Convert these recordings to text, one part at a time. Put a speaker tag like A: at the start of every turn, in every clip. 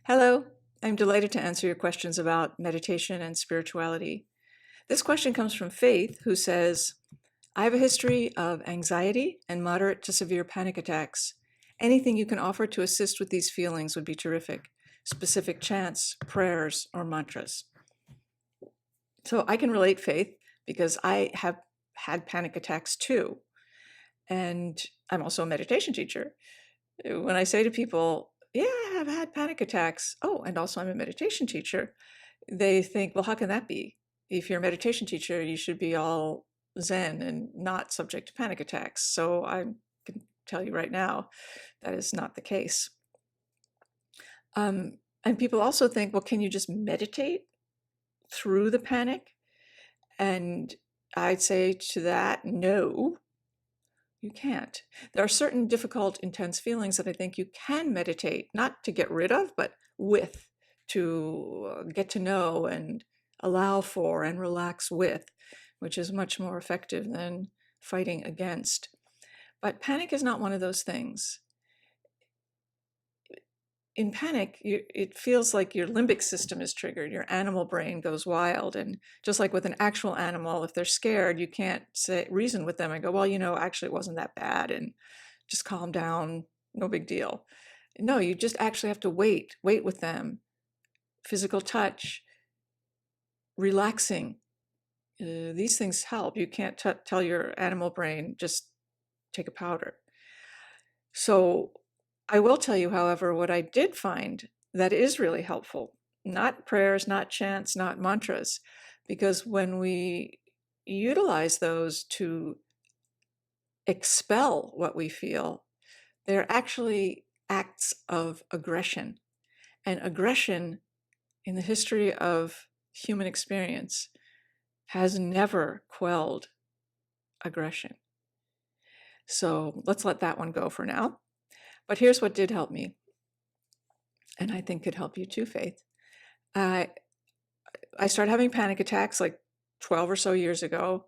A: Hello, I'm delighted to answer your questions about meditation and spirituality. This question comes from Faith, who says, I have a history of anxiety and moderate to severe panic attacks. Anything you can offer to assist with these feelings would be terrific. Specific chants, prayers, or mantras. So I can relate, Faith, because I have had panic attacks too. And I'm also a meditation teacher. When I say to people, yeah, I have had panic attacks. Oh, and also I'm a meditation teacher. They think, well, how can that be? If you're a meditation teacher, you should be all Zen and not subject to panic attacks. So I can tell you right now, that is not the case. And people also think, well, can you just meditate through the panic? And I'd say to that, no, you can't. There are certain difficult, intense feelings that I think you can meditate, not to get rid of, but with, to get to know and allow for and relax with, which is much more effective than fighting against. But panic is not one of those things. In panic, it feels like your limbic system is triggered. Your animal brain goes wild. And just like with an actual animal, if they're scared, you can't reason with them and go, well, actually, it wasn't that bad. And just calm down. No big deal. No, you just actually have to wait with them. Physical touch, relaxing. These things help. You can't tell your animal brain, just take a powder. So I will tell you, however, what I did find that is really helpful, not prayers, not chants, not mantras, because when we utilize those to expel what we feel, they're actually acts of aggression. And aggression in the history of human experience has never quelled aggression. So let's let that one go for now. But here's what did help me, and I think could help you too, Faith. I started having panic attacks like 12 or so years ago,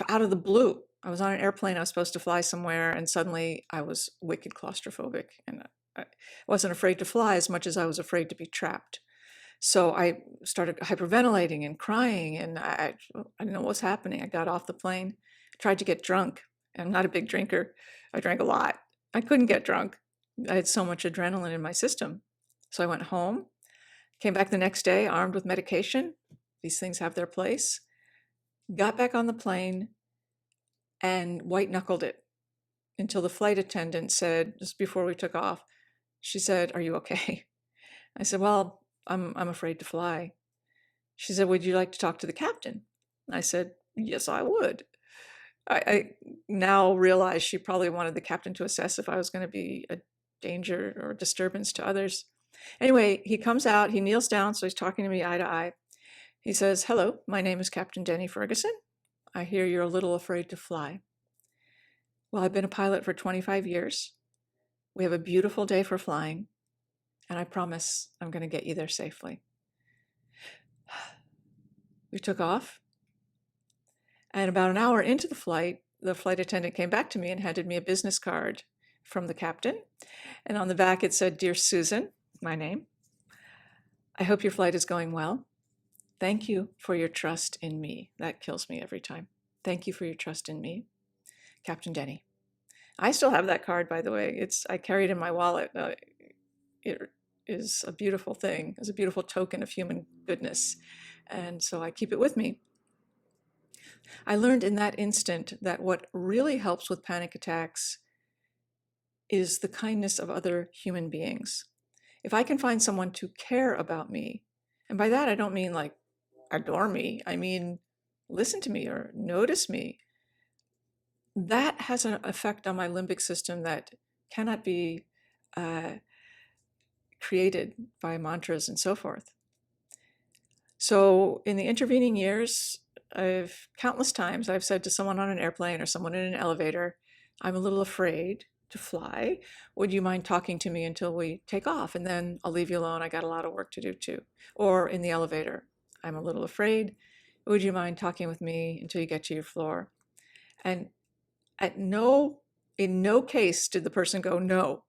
A: out of the blue. I was on an airplane, I was supposed to fly somewhere, and suddenly I was wicked claustrophobic. And I wasn't afraid to fly as much as I was afraid to be trapped. So I started hyperventilating and crying, and I didn't know what was happening. I got off the plane, tried to get drunk. I'm not a big drinker. I drank a lot. I couldn't get drunk. I had so much adrenaline in my system. So I went home, came back the next day armed with medication. These things have their place. Got back on the plane and white knuckled it until the flight attendant said, just before we took off, she said, "Are you okay?" I said, "Well, I'm afraid to fly." She said, "Would you like to talk to the captain?" I said, "Yes, I would." I now realize she probably wanted the captain to assess if I was going to be a danger or a disturbance to others. Anyway, he comes out, he kneels down, so he's talking to me eye to eye. He says, "Hello, my name is Captain Denny Ferguson. I hear you're a little afraid to fly." Well, I've been a pilot for 25 years. We have a beautiful day for flying, and I promise I'm going to get you there safely. We took off, and about an hour into the flight attendant came back to me and handed me a business card from the captain. And on the back it said, "Dear Susan," my name, "I hope your flight is going well. Thank you for your trust in me." That kills me every time. "Thank you for your trust in me, Captain Denny." I still have that card, by the way. I carry it in my wallet. It is a beautiful thing. It's a beautiful token of human goodness. And so I keep it with me. I learned in that instant that what really helps with panic attacks is the kindness of other human beings. If I can find someone to care about me, and by that I don't mean like adore me, I mean listen to me or notice me, that has an effect on my limbic system that cannot be created by mantras and so forth. So in the intervening years, countless times I've said to someone on an airplane or someone in an elevator, "I'm a little afraid to fly. Would you mind talking to me until we take off? And then I'll leave you alone. I got a lot of work to do too." Or in the elevator, "I'm a little afraid. Would you mind talking with me until you get to your floor?" And in no case did the person go no.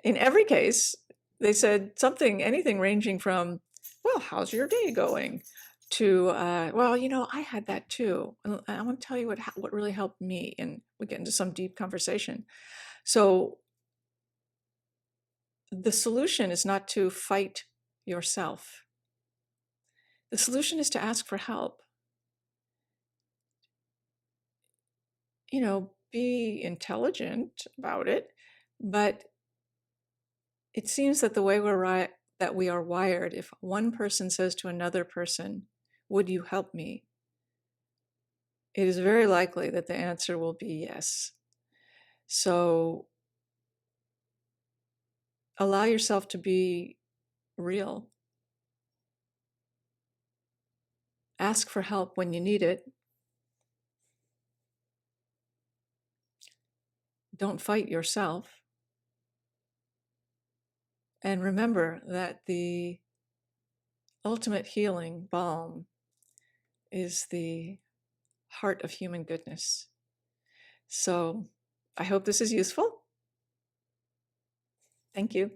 A: In every case, They said something, anything ranging from, well, how's your day going? To, well, I had that too. And I want to tell you what really helped me. And we get into some deep conversation. So the solution is not to fight yourself. The solution is to ask for help. Be intelligent about it, but it seems that the way that we are wired, if one person says to another person, "Would you help me?" it is very likely that the answer will be yes. So allow yourself to be real. Ask for help when you need it. Don't fight yourself. And remember that the ultimate healing balm is the heart of human goodness. So I hope this is useful. Thank you.